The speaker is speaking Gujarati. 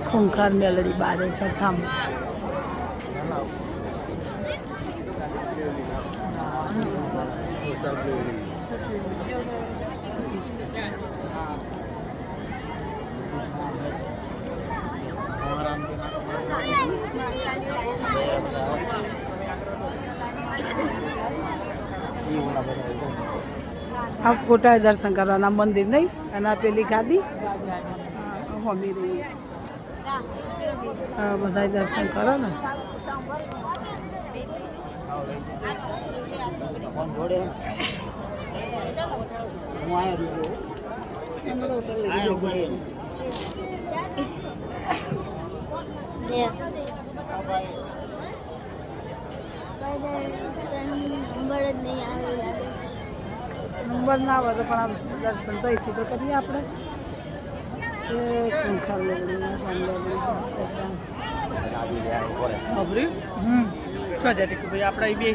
ખૂંખાર મેલડી બારે છે થામ આ ખોટા દર્શન કરવાના મંદિર નહીં અને આ પેલી ગાદી હોમી રહી બધા દર્શન કરો ને નંબર ના આવે તો પણ આમ દર્શન તો અહીંથી તો કરીએ આપણે ખૂંખાર મેલડી છે આપણે બે